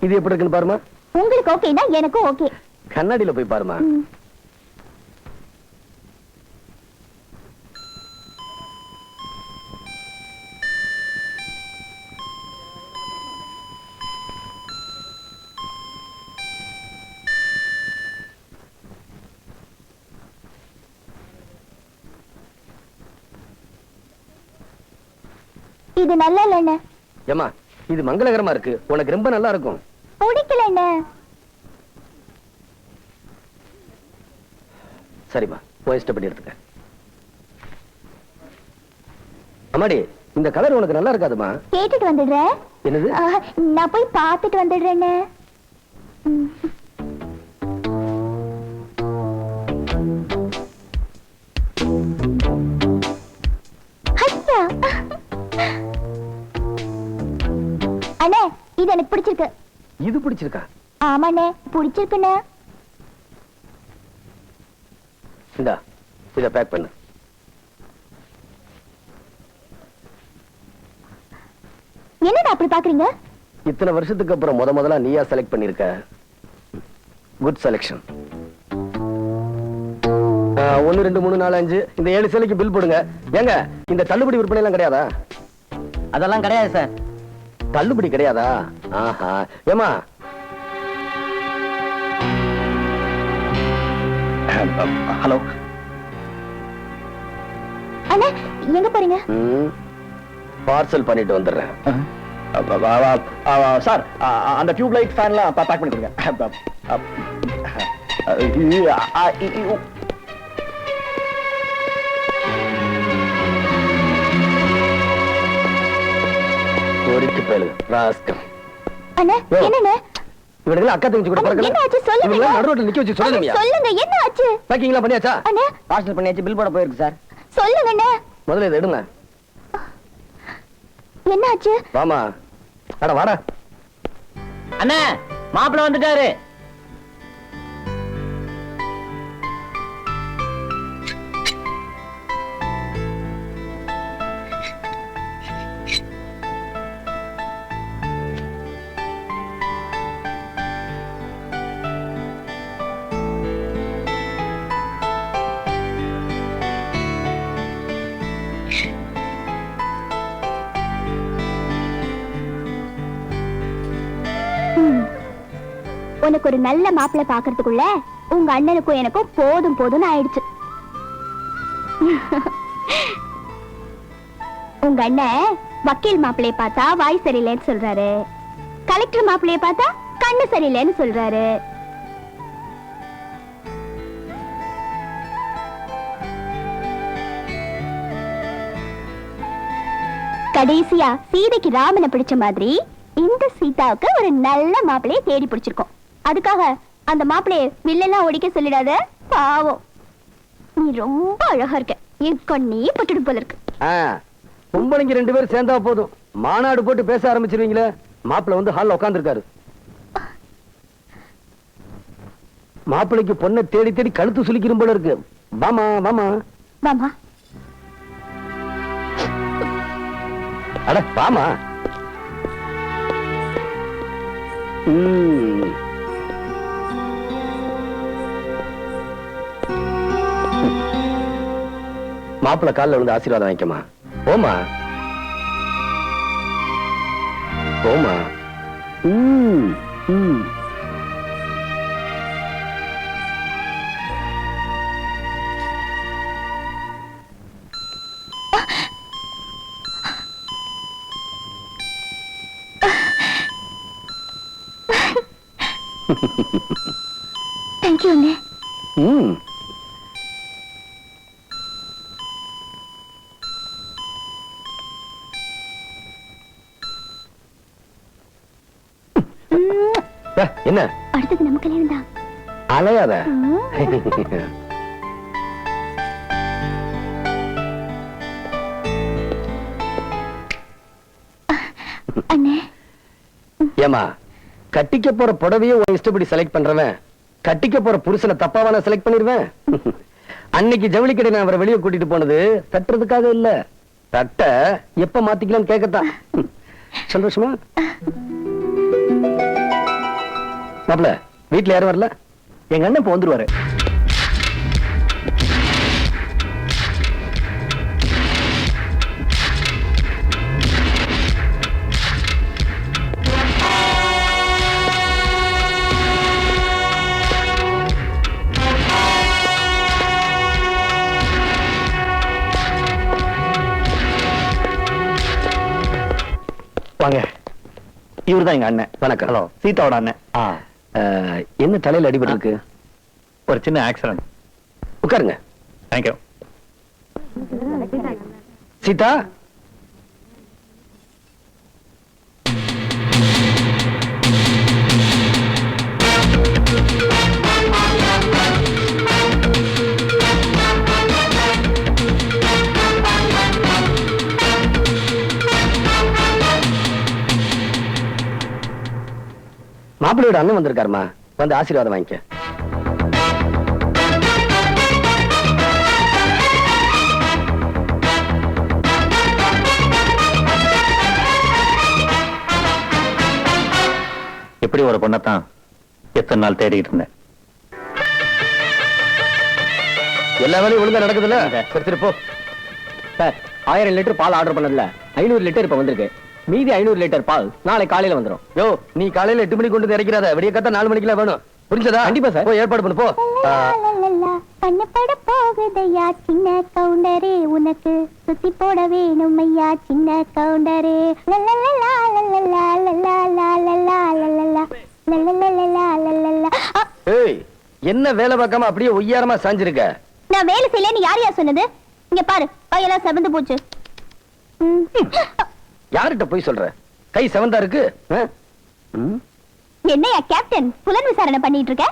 இது எப்படி இருக்குன்னு பாருமா. உங்களுக்கு ஓகேனா எனக்கும் ஓகே. கண்ணாடியில போய் பாருமா. இது நல்லா இல்ல. ஏமா இது மங்களகரமா இருக்கு, உனக்கு ரொம்ப நல்லா இருக்கும். பிடிக்கல என்ன? சரிம்மா, போய் இஷ்டப்படி எடுத்துக்க. அம்மாடி, இந்த கலர் உனக்கு நல்லா இருக்காதுமா. கேட்டுட்டு வந்துடுறேன். என்னது? நான் போய் பார்த்துட்டு வந்துடுறேன். அண்ணே, இது எனக்கு பிடிச்சிருக்கு. இது பிடிச்சிருக்கா? ஆமாண்ணே, பிடிச்சிருக்குண்ணே. இந்தா, இத பேக் பண்ணு. என்னடா அப்படி பாக்குறீங்க? இத்தனை வருஷத்துக்கு அப்புறம் முதல்ல நீயா செலக்ட் பண்ணிருக்க. Good selection. 1 2 3 4 5 இந்த 7 சேலைக்கு பில் போடுங்க. ஏங்க, இந்த தள்ளுபடி விற்பனை எல்லாம் கிடையாதா? அதெல்லாம் கிடையாது சார். தள்ளுபடி கிடையாதா? ஆஹா. ஏமா, ஹலோ அண்ணே, எங்க போறீங்க? பார்சல் பண்ணிட்டு வந்துடுறேன். சார், அந்த டியூப் லைட் ஃபேன்லாம் பேக் பண்ணி கொடுங்க. கோரிக்கை பேலு ராஸ்கம். அண்ணே, என்னண்ணே? இவனுக்கு அக்கா தங்கச்சி கூட பறக்கல. என்ன ஆச்சு சொல்லுங்க. இவங்க நடுரோட்ல நிக்க வச்சு சொல்லுங்க. சொல்லுங்க, என்ன ஆச்சு? பேக்கிங்லாம் பண்ணியாச்சா? அண்ணே, பார்சல் பண்ணியாச்சு, பில் போட போயிருக்கு சார். சொல்லுங்க அண்ணே. முதல்ல இதை எடுங்க. என்ன ஆச்சு? வாமா. அட வாடா. அண்ணே, மாப்பிள்ள வந்துட்டாரு. உனக்கு ஒரு நல்ல மாப்பிள்ளை பாக்குறதுக்குள்ள உங்க அண்ணனுக்கும் எனக்கும் போதும் போதும்னு ஆயிடுச்சு. உங்க அண்ணன் வக்கீல் மாப்பிள்ளைய பார்த்தா வாய் சரியில்லைன்னு சொல்றாரு, கலெக்டர் மாப்பிள்ளைய பார்த்தா கண்ணு சரியில்லைன்னு சொல்றாரு. கடைசியா சீதைக்கு ராமனை பிடிச்ச மாதிரி இந்த சீதாவுக்கு ஒரு நல்ல மாப்பிள்ளைய தேடி பிடிச்சிருக்கோம். அதுக்காக அந்த மாப்பிள்ளைய வில்லெல்லாம் ஒடிக்க சொல்லிடாத, பாவம். நீ ரொம்ப அழகா இருக்க, என் கண்ணே பட்டுடு போல இருக்கு. பொம்பளைங்க 2 பேரும் சேர்ந்தா போதும், மாநாடு போட்டு பேச ஆரம்பிச்சிருவீங்களே. மாப்பிள்ளை வந்து ஹால்ல உட்கார்ந்துருக்காரு. மாப்பிள்ளைக்கு பொண்ணை தேடி தேடி கழுத்து சுலிக்கிற போல இருக்கு. வாமா வாமா வாமா. அட வாமா. மாப்பிள்ள காலில் விழுந்து ஆசீர்வாதம் வாங்கிக்கமா. ஓமா ஓமா. தேங்க்யூ அண்ணே. என்ன அடுத்தது நம்ம கல்யாணம் தான். அலையாத. அண்ணே, ஏமா, கட்டிக்க போற புடவையே உன் இஷ்டப்படி செலக்ட் பண்றவன் கட்டிக்க போற புருஷனை தப்பாவான செலக்ட் பண்ணிருவேன். அன்னைக்கு ஜவுளி கடை நான் அவரை வெளியே கூட்டிட்டு போனது தட்டுறதுக்காக இல்ல, தட்ட எப்ப மாத்திக்கலாம்னு கேட்கத்தான். சந்தோஷமா? மாப்ள வீட்டுல யாரும் வரல? எங்க அண்ணன் இப்ப வந்துருவாரு. வாங்க, இவருதான் எங்க அண்ணன். வணக்கம். ஹலோ, சீதாவோட அண்ணன். என்ன தலையில அடிபட்டு இருக்கு? ஒரு சின்ன ஆக்சிடென்ட். உட்காருங்க. தேங்க்யூ. சீதா, மாப்பிள்ளையோட அண்ணன் வந்திருக்காருமா, வந்து ஆசீர்வாதம் வாங்கிக்க. எப்படி ஒரு பொண்ணத்தான் எத்தனை நாள் தேடிட்டு இருந்தேன். எல்லா வேலையும் ஒழுங்கா நடக்குதுல்ல? சரி. சரி போ. சார், 1000 லிட்டர் பால் ஆர்டர் பண்ணதுல 500 லிட்டர் இப்ப வந்திருக்கு. மீதி 500 லிட்டர் பால் நாளை காலையில வந்துரும். யோ, நீ காலையில 8 மணிக்கு கொண்டு இறக்கிறாத, விடிய கத்த 4 மணிக்கெல்லாம் வேணும். புரிஞ்சதா? கண்டிப்பா சார். போய் ஏற்பாடு பண்ணு போ. பண்ணப்பட போகுதையா சின்ன கவுண்டரே, உனக்கு சுத்தி போட வேணும் ஐயா சின்ன கவுண்டரே. ஏய், என்ன வேலை பார்க்காம அப்படியே ஒய்யாரமா சாஞ்சிருக்க? நான் வேலை செய்யலன்னு யார் யார் சொன்னது? இங்க பாரு, கையெல்லாம் செவந்து போச்சு. யார்கிட்ட போய் சொல்ற? கை செவந்தா இருக்கு. என்னையா கேப்டன் புலன் விசாரணை பண்ணிட்டு இருக்க?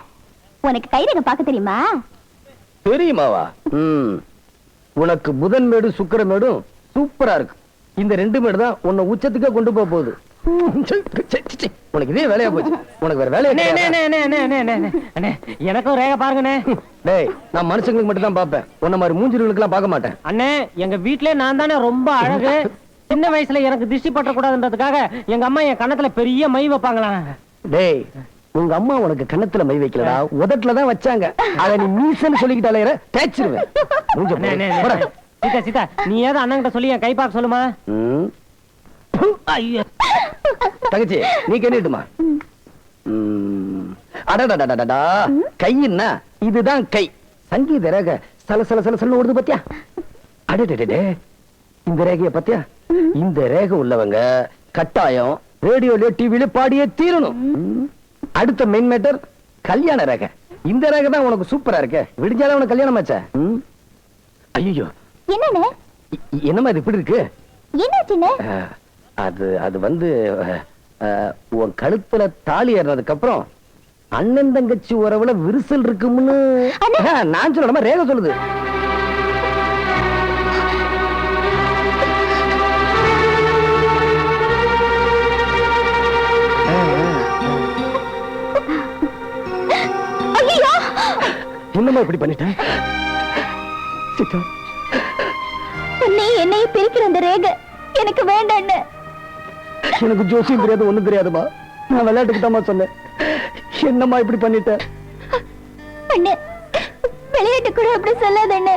உனக்கு கைரேகை பார்க்க தெரியுமா? தெரியுமாவா? உனக்கு புதன் மேடு சுக்கிர மேடும் சூப்பரா இருக்கு. இந்த 2 மேடு தான் உன்னை உச்சத்துக்கே கொண்டு போக போகுது. உனக்கு இதே வேலையா போச்சு. உனக்கு வேற வேலையா? எனக்கும் ரேகை பாருங்கண்ணே. டேய், நான் மனுஷங்களுக்கு மட்டும் தான் பாப்பேன், உன்ன மாதிரி மூஞ்சிர்களுக்கு எல்லாம் பார்க்க மாட்டேன். அண்ணே, எங்க வீட்லயே நான் தானே ரொம்ப அழகு. சின்ன வயசுல எனக்கு திருஷ்டி பற்ற கூடாதுன்றதுக்காக எங்க அம்மா என் கண்ணத்துல பெரிய மை வைப்பாங்களாம். டேய், உங்க அம்மா உனக்கு கண்ணத்துல மை வைக்கலடா, உதட்டுல தான் வச்சாங்க. அத நீ மீசன்னு சொல்லிக்கிட்டாலே தேய்ச்சிருவேன். மூஞ்ச போடா. சீதா, சீதா, நீ ஏதோ அண்ணன்கிட்ட சொல்லி என் கை பார்க்க சொல்லுமா. ஐயோ, தங்கச்சி, நீ கேட்டுமா? அடடடடடா, கையின்னா இதுதான் கை. சங்கீத ரேகை சல சல சல சல ஓடுது பாத்தியா? அடடடடே, இந்த ரேகைய பாத்தியா? இந்த ரேகை உள்ளவங்க கட்டாயம் ரேடியோல டிவில பாடியே தீரணும். அடுத்த மெயின் மேட்டர் கல்யாண ரேகை. இந்த ரேகை தான் உனக்கு சூப்பரா இருக்கு. விடிஞ்சாலும் உனக்கு கல்யாணம் ஆச்சா? ஐயோ, என்னன்னு? என்னமா இது இப்படி இருக்கு? என்னாச்சுன்னு? அது வந்து உன் கழுத்துல தாலி ஏறினதுக்கு அப்புறம் அண்ணன் தங்கச்சி உறவுல விரிசல் இருக்கும்னு நான் சொல்லணுமா? ரேகை சொல்லுது. என்னமா இப்படி பண்ணிட்டேன்? நீ என்னை பிரிக்கிற அந்த ரேகை எனக்கு வேண்டான்னு. எனக்கு ஜோசியம் தெரியாது, ஒண்ணும் தெரியாதுமா. நான் விளையாட்டுக்கு தான் சொன்னேன். என்னம்மா இப்படி பண்ணிட்ட? அண்ணே, விளையாட்டு கூட அப்படி சொல்லாத அண்ணே.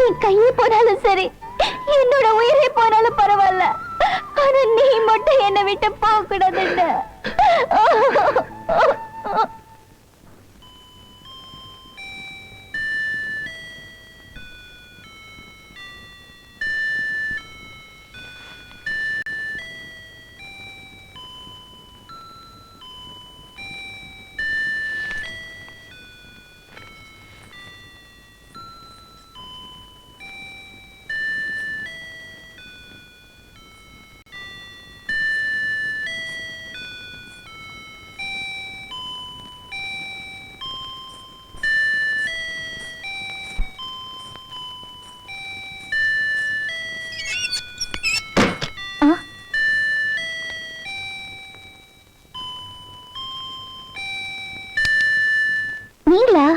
என் கையே போனாலும் சரி, என்னோட உயிரே போனாலும் பரவாயில்ல, ஆனா நீ மட்டும் என்னை விட்டு போக கூடாது. நீங்களா?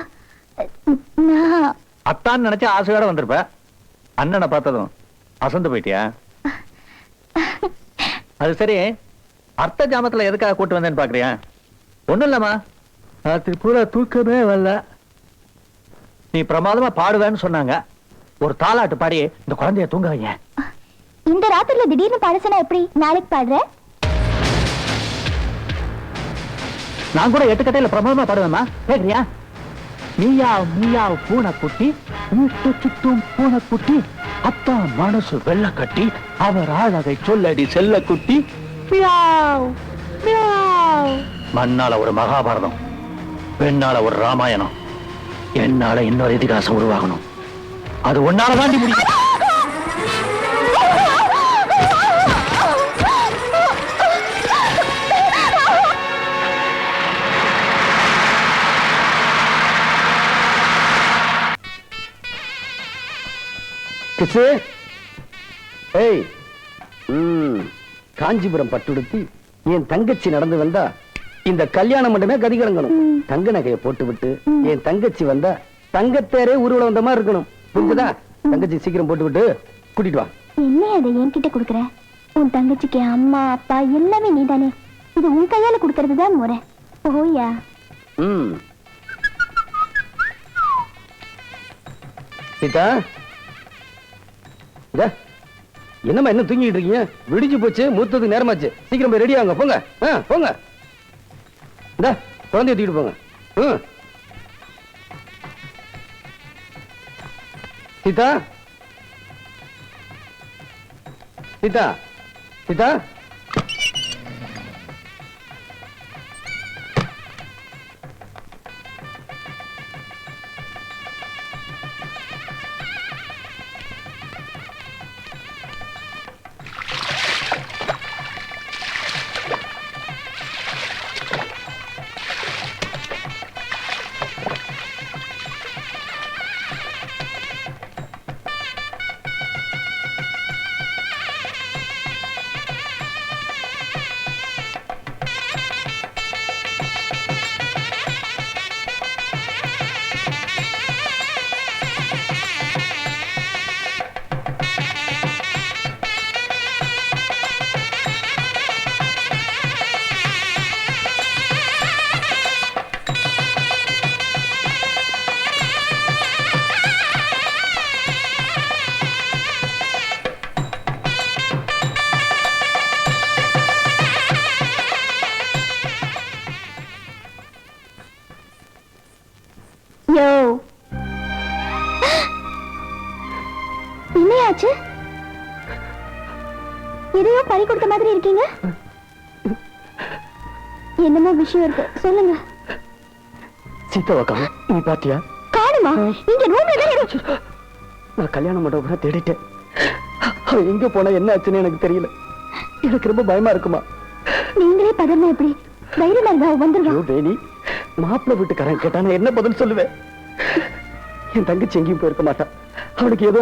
அத்தான் நினைச்சு ஆசையோட வந்திருப்ப. அண்ணனை பார்த்ததும் அசந்து போயிட்டியா? அது சரி, அர்த்த ஜாமத்துல எதுக்காக கூட்டு வந்தேன்னு பாக்குறியா? ஒண்ணும் இல்லம்மா, ராத்திரி பூரா தூக்கமே வரல. நீ பிரமாதமா பாடுவேன்னு சொன்னாங்க. ஒரு தாலாட்டு பாடி இந்த குழந்தைய தூங்க வைங்க. இந்த ராத்திரில திடீர்னு பாட சொன்னா எப்படி? நாளைக்கு பாடுற? நான் கூட 8 கட்டையில பிரமாதமா பாடுவேமா, கேக்குறியா? மீயா மீயா பூனைக்குட்டி, வீட்டு சுத்தும் பூனைக்குட்டி, அத்தா மனசு வெள்ள கட்டி, அவர் அழகை சொல்லடி செல்ல குட்டி. Meow, meow. மண்ணால ஒரு மகாபாரதம், பெண்ணால ஒரு ராமாயணம், என்னால இன்னொரு இதிகாசம் உருவாகணும். அது ஒன்னால தாண்டி முடியும். கிச்சு, ஏய், காஞ்சிபுரம் பட்டுடுத்தி என் தங்கச்சி நடந்து வந்தா இந்த கல்யாணம் மண்டமே கதி கலங்கணும். தங்க நகையை போட்டு விட்டு என் தங்கச்சி வந்தா தங்கத்தேரே ஊர்வலம் வந்த மாதிரி இருக்கணும். புரிஞ்சுதா? தங்கச்சி சீக்கிரம் போட்டு விட்டு கூட்டிட்டு வா. என்ன அதை என்கிட்ட குடுக்கற? உன் தங்கச்சிக்கு அம்மா அப்பா எல்லாமே நீதானே. இது உன் கையால குடுக்கறதுதான் முறை. ஓயா. சீதா, என்னம்மா என்ன தூங்கிட்டு இருக்கீங்க? விடிஞ்சு போச்சு, மூத்தது நேரமாச்சு. சீக்கிரம் போய் ரெடி ஆகுங்க. போங்க, போங்க. இந்த குழந்தைய தூக்கிட்டு போங்க. சீதா, சீதா, சீதா. யோ, என்னையாச்சு? எதையோ பறி கொடுத்த மாதிரி இருக்கீங்க. என்னமோ விஷயம் இருக்கு, சொல்லுங்க. சீதாவா நீ பாத்தியா? காணுமா? இங்க ரூம்ல தான் இருக்கு. நான் கல்யாண மண்டபம் தேடிட்டேன். அவ எங்க போனா என்ன ஆச்சுன்னு எனக்கு தெரியல. எனக்கு ரொம்ப பயமா இருக்குமா. நீங்களே பதறனா எப்படி? தைரியமா இருந்தா வந்துருவா. வேணி, மாப்பிள்ளை வீட்டுக்காரன் கேட்டா நான் என்ன பதில் சொல்லுவேன்? என் தங்கச்சி எங்கேயும் போயிருக்க மாட்டான். அவனுக்கு ஏதோ